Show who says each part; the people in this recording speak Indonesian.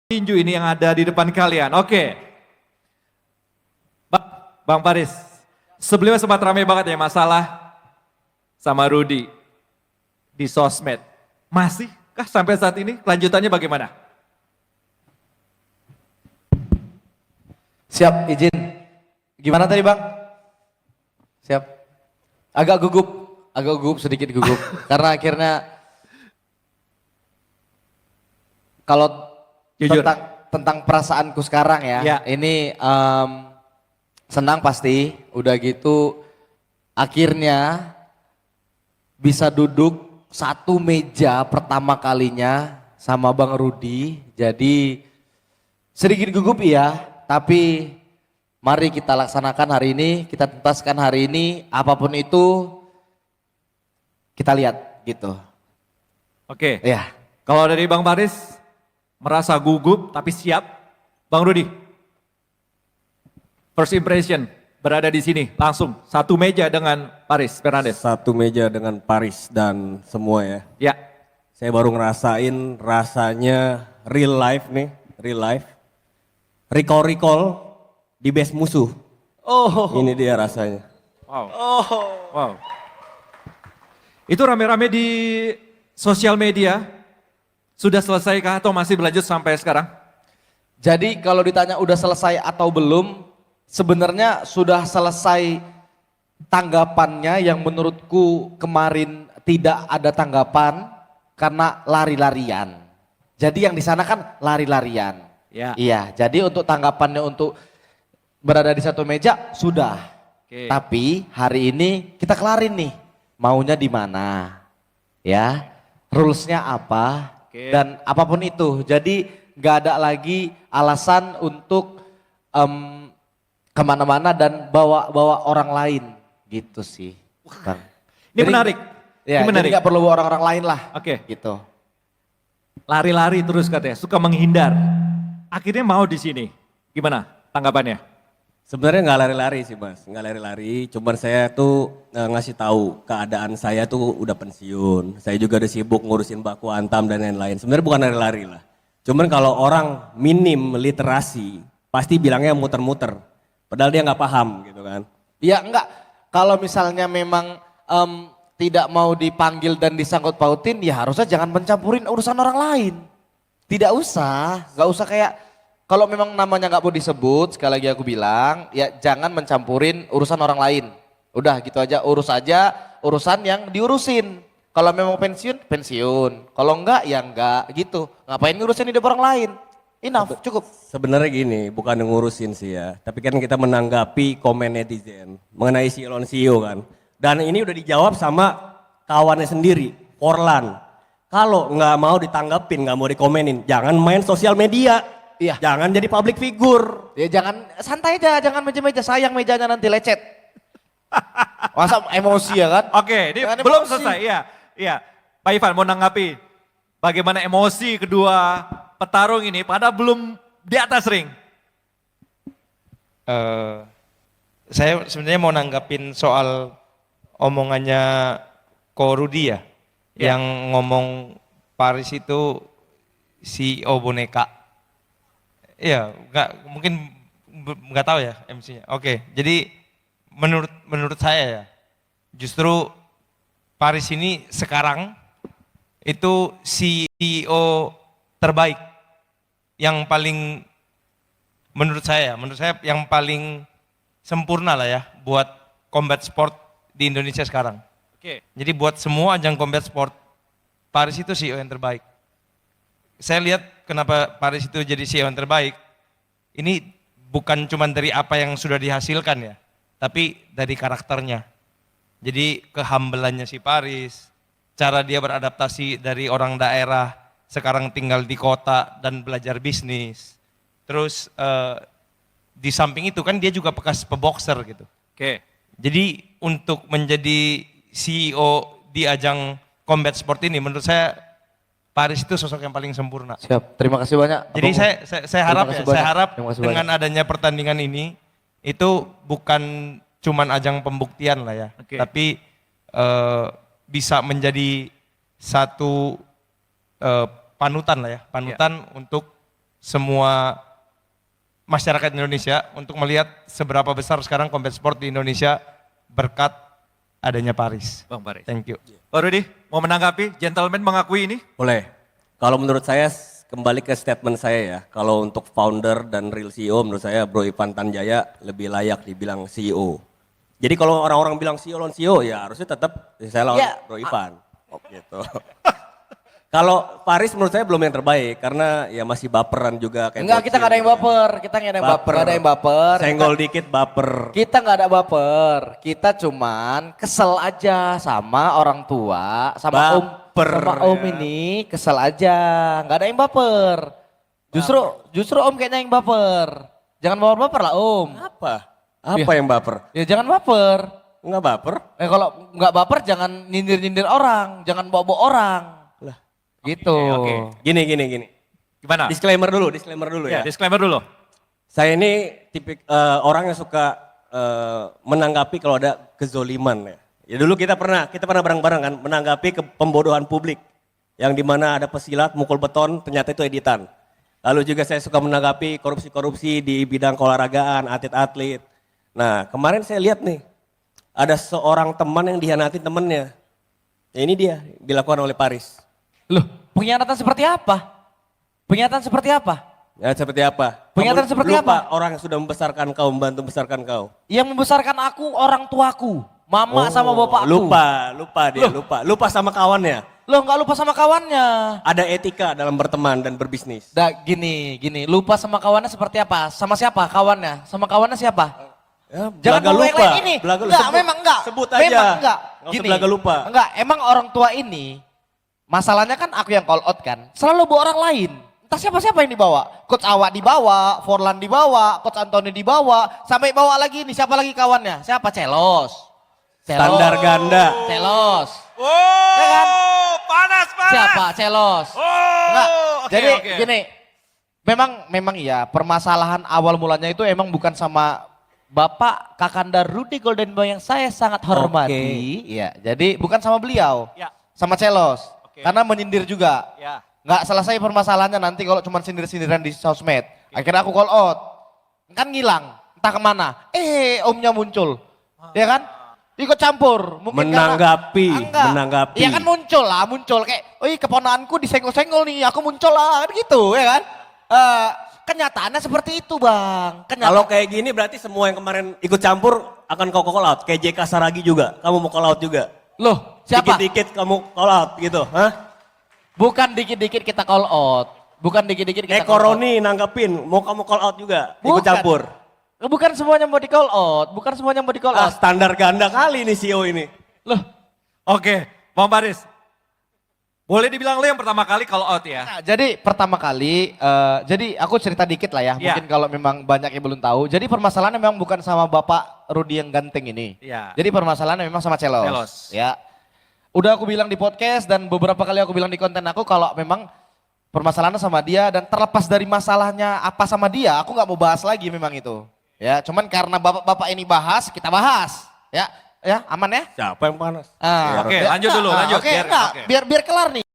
Speaker 1: tinju ini yang ada di depan kalian. Oke. Bang Paris, sebelumnya sempat ramai banget ya masalah sama Rudy di sosmed. Masih kah sampai saat ini? Kelanjutannya bagaimana?
Speaker 2: Siap, izin. Gimana tadi Bang? Siap. Agak gugup, sedikit gugup. Karena akhirnya kalau
Speaker 1: Jujur.
Speaker 2: tentang perasaanku sekarang ya. Ini senang pasti, udah gitu akhirnya bisa duduk satu meja pertama kalinya sama Bang Rudy. Jadi sedikit gugup iya, tapi mari kita laksanakan hari ini, kita tuntaskan hari ini, apapun itu kita lihat gitu.
Speaker 1: Oke.
Speaker 2: Ya.
Speaker 1: Kalau dari Bang Paris merasa gugup tapi siap. Bang Rudy, first impression berada di sini langsung satu meja dengan Paris Fernandes.
Speaker 3: Satu meja dengan Paris dan semua ya.
Speaker 1: Ya.
Speaker 3: Saya baru ngerasain rasanya real life nih, real life. Recall di base musuh.
Speaker 1: Oh.
Speaker 3: Ini dia rasanya.
Speaker 1: Wow. Wow. Itu rame-rame di sosial media. Sudah selesaikah atau masih berlanjut sampai sekarang?
Speaker 2: Jadi kalau ditanya udah selesai atau belum, sebenarnya sudah selesai tanggapannya yang menurutku kemarin tidak ada tanggapan karena lari-larian. Jadi yang di sana kan lari-larian.
Speaker 1: Ya.
Speaker 2: Iya, jadi untuk tanggapannya untuk berada di satu meja sudah.
Speaker 1: Oke.
Speaker 2: Tapi hari ini kita kelarin nih, maunya di mana, ya, rulesnya apa,
Speaker 1: Oke.
Speaker 2: dan apapun itu. Jadi nggak ada lagi alasan untuk kemana-mana dan bawa orang lain, gitu sih, Bang.
Speaker 1: Ini menarik.
Speaker 2: Ya,
Speaker 1: Ini menarik.
Speaker 2: jadi nggak perlu bawa orang-orang lain lah.
Speaker 1: Oke.
Speaker 2: Gitu.
Speaker 1: Lari-lari terus katanya, suka menghindar. Akhirnya mau di sini. Gimana tanggapannya?
Speaker 3: Sebenarnya nggak lari-lari sih mas, nggak lari-lari. Cuman saya tuh ngasih tahu keadaan saya tuh udah pensiun. Saya juga udah sibuk ngurusin baku hantam dan lain-lain. Sebenarnya bukan lari-lari lah. Cuman kalau orang minim literasi, pasti bilangnya muter-muter. Padahal dia nggak paham gitu kan.
Speaker 2: Ya enggak, kalau misalnya memang tidak mau dipanggil dan disangkut pautin, ya harusnya jangan mencampurin urusan orang lain. Tidak usah, nggak usah kayak, kalau memang namanya nggak mau disebut, sekali lagi aku bilang, ya jangan mencampurin urusan orang lain. Udah gitu aja, urus aja urusan yang diurusin. Kalau memang pensiun, pensiun. Kalau enggak, ya enggak gitu. Ngapain ngurusin hidup orang lain? Enough, cukup.
Speaker 3: Sebenarnya gini, bukan ngurusin sih ya. Tapi kan kita menanggapi komen netizen mengenai si Elon CEO kan. Dan ini udah dijawab sama kawannya sendiri, Forlan. Kalau nggak mau ditanggapin, nggak mau dikomenin, jangan main sosial media.
Speaker 2: Iya.
Speaker 3: Jangan jadi public figure.
Speaker 2: Ya jangan, santai aja, jangan meja-meja, sayang mejanya nanti lecet. Masa emosi ya kan?
Speaker 1: Oke, ini
Speaker 2: Jangan
Speaker 1: belum
Speaker 2: emosi.
Speaker 1: selesai. Iya. Pak Ivan mau nanggapi bagaimana emosi kedua petarung ini pada belum di atas ring.
Speaker 4: Saya sebenarnya mau nanggapin soal omongannya Ko Rudy ya, yang ngomong Paris itu CEO boneka. Iya, mungkin nggak tahu ya MC-nya. Oke, jadi menurut saya ya, justru Paris ini sekarang itu CEO terbaik, yang paling menurut saya yang paling sempurna lah ya buat combat sport di Indonesia sekarang.
Speaker 1: Oke.
Speaker 4: Jadi buat semua ajang combat sport, Paris itu CEO yang terbaik. Saya lihat kenapa Paris itu jadi CEO yang terbaik, ini bukan cuma dari apa yang sudah dihasilkan ya, tapi dari karakternya. Jadi kehambelannya si Paris, cara dia beradaptasi dari orang daerah, sekarang tinggal di kota dan belajar bisnis. Terus di samping itu kan dia juga bekas peboxer gitu.
Speaker 1: Oke.
Speaker 4: Jadi untuk menjadi CEO di ajang combat sport ini menurut saya Paris itu sosok yang paling sempurna.
Speaker 2: Siap, terima kasih banyak.
Speaker 4: Jadi
Speaker 2: Abang.
Speaker 4: saya harap
Speaker 2: Terima kasih
Speaker 4: ya, saya
Speaker 2: banyak.
Speaker 4: harap
Speaker 2: Terima kasih
Speaker 4: dengan
Speaker 2: banyak.
Speaker 4: adanya pertandingan ini itu bukan cuman ajang pembuktian lah ya,
Speaker 1: Oke.
Speaker 4: tapi bisa menjadi satu panutan lah ya, panutan untuk semua masyarakat Indonesia untuk melihat seberapa besar sekarang combat sport di Indonesia berkat adanya Paris.
Speaker 1: Bang Paris.
Speaker 4: Thank you.
Speaker 1: Pak Rudi, mau menanggapi? Gentleman mengakui ini?
Speaker 3: Boleh. Kalau menurut saya kembali ke statement saya ya. Kalau untuk founder dan real CEO menurut saya Bro Ivan Tanjaya lebih layak dibilang CEO. Jadi kalau orang-orang bilang CEO lawan CEO ya harusnya tetap saya lawan
Speaker 2: Ya.
Speaker 3: Bro Ivan. Oh, gitu. Kalau Paris menurut saya belum yang terbaik karena ya masih baperan juga kayak
Speaker 2: Enggak, kita nggak ada yang baper. Kita nggak ada yang baper. Nggak ada yang baper.
Speaker 3: Senggol dikit baper.
Speaker 2: Kita nggak ada baper. Kita cuman kesel aja sama orang tua, sama
Speaker 3: Baper,
Speaker 2: sama om
Speaker 3: ya.
Speaker 2: ini kesel aja. Nggak ada yang baper. Justru om kayaknya yang baper. Jangan baper lah om.
Speaker 3: Apa? Apa yang baper?
Speaker 2: Ya jangan baper.
Speaker 3: Enggak baper.
Speaker 2: Kalau nggak baper jangan nyindir-nyindir orang, jangan bawa-bawa orang.
Speaker 3: Lah.
Speaker 2: Gitu.
Speaker 1: Oke.
Speaker 3: Gini.
Speaker 1: Gimana?
Speaker 3: Disclaimer dulu
Speaker 1: Ya,
Speaker 3: ya.
Speaker 1: disclaimer dulu.
Speaker 3: Saya ini tipik orang yang suka menanggapi kalau ada kezoliman ya. Ya dulu kita pernah bareng-bareng kan menanggapi pembodohan publik yang dimana ada pesilat mukul beton ternyata itu editan. Lalu juga saya suka menanggapi korupsi-korupsi di bidang keolahragaan, atlet-atlet. Nah kemarin saya lihat nih ada seorang teman yang dihianati temennya. Ya ini dia dilakukan oleh Paris.
Speaker 2: Loh, pengkhianatan seperti apa? Pengkhianatan seperti apa?
Speaker 3: Ya seperti apa?
Speaker 2: Pernyataan
Speaker 3: Kamu
Speaker 2: seperti
Speaker 3: lupa orang yang sudah membesarkan kau, membantu membesarkan kau.
Speaker 2: Yang membesarkan aku orang tuaku, mama sama bapakku.
Speaker 3: Lupa sama kawannya.
Speaker 2: Loh nggak lupa sama kawannya.
Speaker 3: Ada etika dalam berteman dan berbisnis.
Speaker 2: Gini, lupa sama kawannya seperti apa? Sama siapa kawannya? Sama kawannya siapa?
Speaker 3: Ya,
Speaker 2: Jangan
Speaker 3: belaga
Speaker 2: ngomong yang
Speaker 3: lupa.
Speaker 2: lain ini.
Speaker 3: Belaga
Speaker 2: Enggak,
Speaker 3: sebut-
Speaker 2: memang enggak.
Speaker 3: Sebut aja.
Speaker 2: Memang enggak.
Speaker 3: Nggak usah belaga lupa.
Speaker 2: Enggak, emang orang tua ini, masalahnya kan aku yang call out kan. Selalu bawa orang lain. Entah siapa-siapa yang dibawa. Coach Awak dibawa, Forlan dibawa, Coach Anthony dibawa. Sampai bawa lagi nih, siapa lagi kawannya? Siapa? Celos.
Speaker 3: Standar ganda.
Speaker 2: Celos.
Speaker 1: Oh,
Speaker 2: Ya kan?
Speaker 1: panas.
Speaker 2: Siapa? Celos.
Speaker 1: Oh,
Speaker 2: Enggak,
Speaker 1: oke,
Speaker 2: jadi
Speaker 1: oke.
Speaker 2: gini, memang iya permasalahan awal mulanya itu emang bukan sama Bapak Kakanda Rudy Golden Boy yang saya sangat hormati. Iya, jadi bukan sama beliau,
Speaker 1: Ya.
Speaker 2: sama Celos.
Speaker 1: Oke.
Speaker 2: Karena menyindir juga.
Speaker 1: Ya.
Speaker 2: Nggak selesai permasalahannya nanti kalau cuma sindir-sindiran di sosmed. Akhirnya aku call out. Kan ngilang, entah kemana. Omnya muncul. Ya kan? Ikut campur. Mungkin
Speaker 3: Menanggapi,
Speaker 2: Enggak.
Speaker 3: menanggapi.
Speaker 2: Iya kan muncul kayak, keponakanku disenggol-senggol nih, aku muncul lah, kan gitu ya kan. Kenyataannya seperti itu bang.
Speaker 3: Kalau kayak gini berarti semua yang kemarin ikut campur akan kau call out. Kayak JK Saragi juga, kamu mau call out juga.
Speaker 2: Loh siapa?
Speaker 3: Dikit-dikit kamu call out gitu. Hah?
Speaker 2: Bukan dikit-dikit kita call out. Bukan dikit-dikit kita
Speaker 3: Kayak
Speaker 2: call out.
Speaker 3: Koroni nanggapin, mau kamu call out juga. Ikut
Speaker 2: Bukan.
Speaker 3: campur.
Speaker 2: Bukan semuanya mau di call out. Bukan semuanya mau di call out.
Speaker 3: Standar ganda kali nih CEO ini.
Speaker 2: Loh.
Speaker 1: Oke, Bang Paris. Boleh dibilang lo yang pertama kali call out ya?
Speaker 2: Nah, jadi pertama kali, jadi aku cerita dikit lah ya.
Speaker 1: Iya.
Speaker 2: Mungkin kalau memang banyak yang belum tahu. Jadi permasalahannya memang bukan sama Bapak Rudi yang ganteng ini.
Speaker 1: Iya.
Speaker 2: Jadi permasalahannya memang sama Celos.
Speaker 1: Celos.
Speaker 2: Ya. Udah aku bilang di podcast dan beberapa kali aku bilang di konten aku kalau memang permasalahannya sama dia dan terlepas dari masalahnya apa sama dia, aku nggak mau bahas lagi memang itu. Ya, cuman karena bapak-bapak ini bahas, kita bahas. Ya, aman ya?
Speaker 3: Siapa yang panas?
Speaker 2: Ah,
Speaker 1: Oke, lanjut dulu, lanjut.
Speaker 2: Oke, enggak, biar kelar nih.